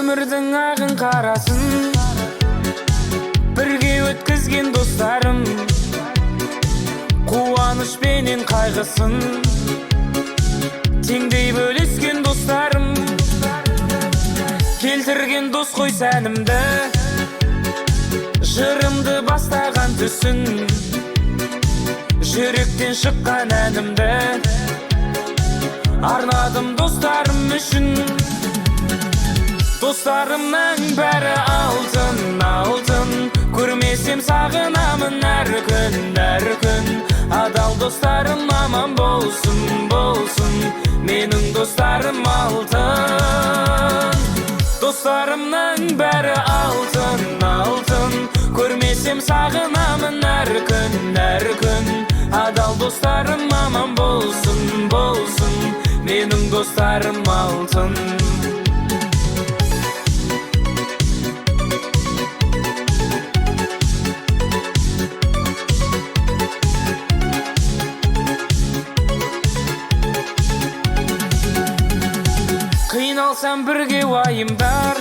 Өмірдің ағын қарасын бірге өткізген достарым, қуаныш пенен қайғысын теңдей бөлескен достарым, келтірген дос қой сәнімді, жырымды бастаған түсін, жүректен шыққан әнімді арнадым достарым үшін. Достарымның бәрі алтын, алтын, көрмесем сағынамын әр күн. Адал достарым аман болсын, болсын, менің достарым алтын. Достарымның бәрі алтын, алтын, көрмесем сағынамын әр күн. Адал достарым аман болсын, болсын, менің достарым алтын. Қиналсам бірге уайымдар,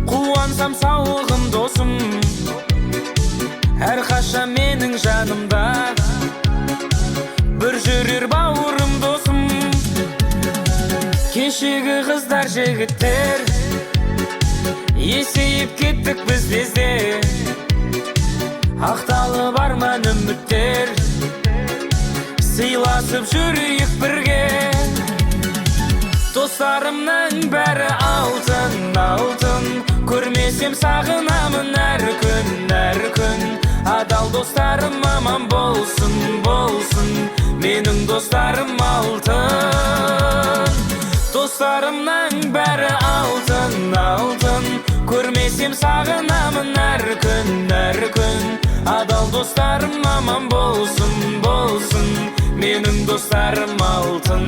қуансам сауығым досым, әрқашан менің жанымда бір жүрер бауырым досым. Кешегі қыздар жігіттер есейіп кеттік біз лезде, ақталып арман үміттер, сыйласып жүрейік бірге. Достарымның бәрі алтын, алтын, көрмесем сағынамын әр күн. Адал достарым аман болсын, болсын, менің достарым алтын. Достарымның бәрі алтын, алтын, көрмесем сағынамын әр күн. Адал достарым аман болсын, болсын, менің достарым алтын.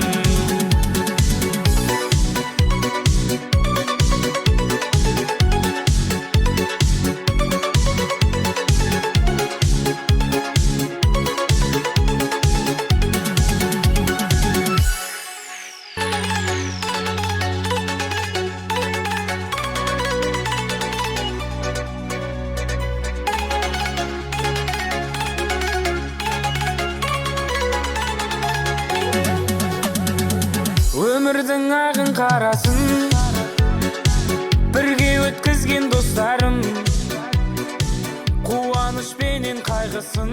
Өмірдің ағын қарасын бірге өткізген достарым, қуаныш пенен қайғысын